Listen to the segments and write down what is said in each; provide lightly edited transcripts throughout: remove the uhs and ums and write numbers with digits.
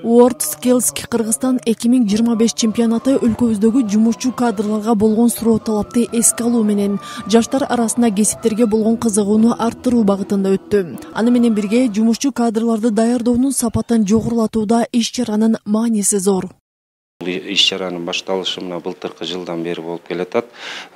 World Skills Кыргызстан 2025 чемпионаты өлкөбүздөгү жумушчу кадрларга болгон суроо талапты эске алуу менен жаштар арасында кесиптерге болгон кызыгууну арттыруу багытында өттү. Аны менен бирге жумушчу кадрларды даярдоонун сапатын жогорулатууда иш-чаранын мааниси зор. Иш-чаранын башталышы мына былтыркы жылдан бери болуп келатат.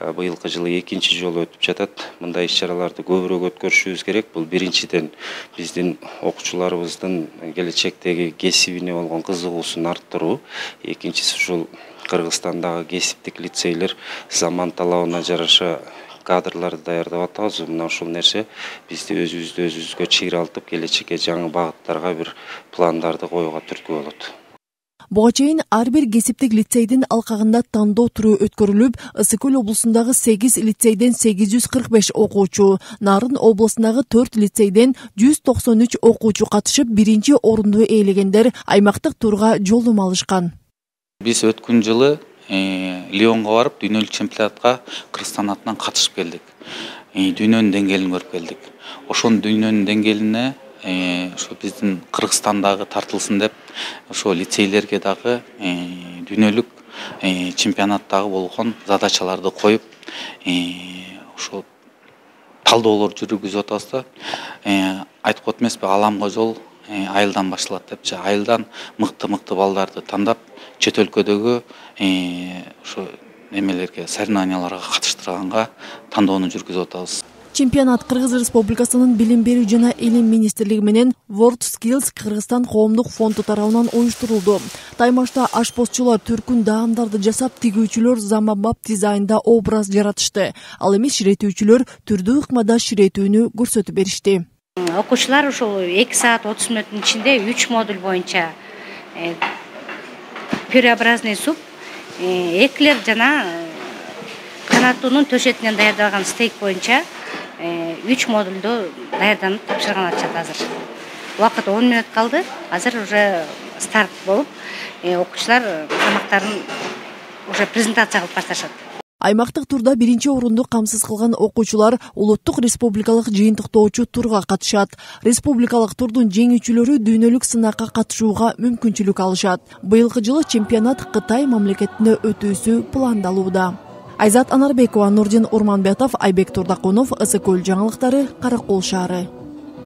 Быйылкы жылы экинчи жолу өтүп жатат. Мындай иш-чараларды көбүрөөк өткөрүшүбүз керек. Бул биринчиден биздин окуучуларыбыздын келечектеги кесибине болгон кызыгуусун арттыруу. Экинчиси ушул Кыргызстандагы кесиптик лицейлер заман талабына жараша кадрларды даярдап атабыз. Мына ушул нерсе бизди өзүбүзгө чыйралтып, келечекке жаңы багыттарга бир пландарды коюуга түрткү болот. Буга чейин ар бир кесиптик лицейдин алкагында тандоо туру өткөрүлүп, Ысык Көл облусундагы 8 лицейден 845 окуучу, Нарын облусундагы 4 лицейден 193 окуучу катышып, биринчи орунду ээлегендер аймактык турга жолдомо алышкан. Биз өткөн жылы Лионго барып, дүйнөлүк чемпионатка Кыргызстан атынан катышып келдик. Дүйнөнүн деңгээлин көрүп келдик. Ошонун дүйнөнүн деңгээлине ошо биздин Кыргызстандагы тартылсын деп, ошо лицейлерге дагы дүйнөлүк чемпионаттагы болгон задачаларды коюп, ошо талдоолор жүргүзүп атабыз да. Айтып коет эмеспи, аламга жол айылдан башталат депчи. Айылдан мыкты балдарды тандап, чет өлкөдөгү ошо немелерге, соревнованияларга катыштырганга тандоону жүргүзүп атабыз. Чемпионат Кыргыз Республикасынын билим берүү жана илим министрлиги менен World Skills Кыргызстан коомдук фонду тарабынан уюштурулду. Таймашта ашпозчулар түркүн даамдарды жасап, тигүүчүлөр заманбап дизайнда образ жаратышты. Ал эми ширетүүчүлөр түрдүү ыкмада ширетүүнү көрсөтүп беришти. Окуучулар ушул 2 саат 30 мүнөттүн ичинде 3 модуль боюнча пюреобразный суп, эклер жана канаттуунун төшетинен даярдалган стейк боюнча 3 модульдө даярданып тапшырган атышат азыр. Убакыт 10 мүнөт калды. Азыр уже старт болуп, окуучулар тамактарын уже презентация кылып башташат. Аймактык турда биринчи орунду камсыз кылган окуучулар улуттук республикалык жыйынтыктоочу турга катышат. Республикалык турдун жеңүүчүлөрү дүйнөлүк сынакка катышууга мүмкүнчүлүк алышат. Быйылкы жылы чемпионат Кытай мамлекетинде өтүүсү пландалууда. Айзат Анарбекова, Нурдин Урманбетов, Айбек Турдакунов, Ысык Көл жаңылыктары, Каракол шаары.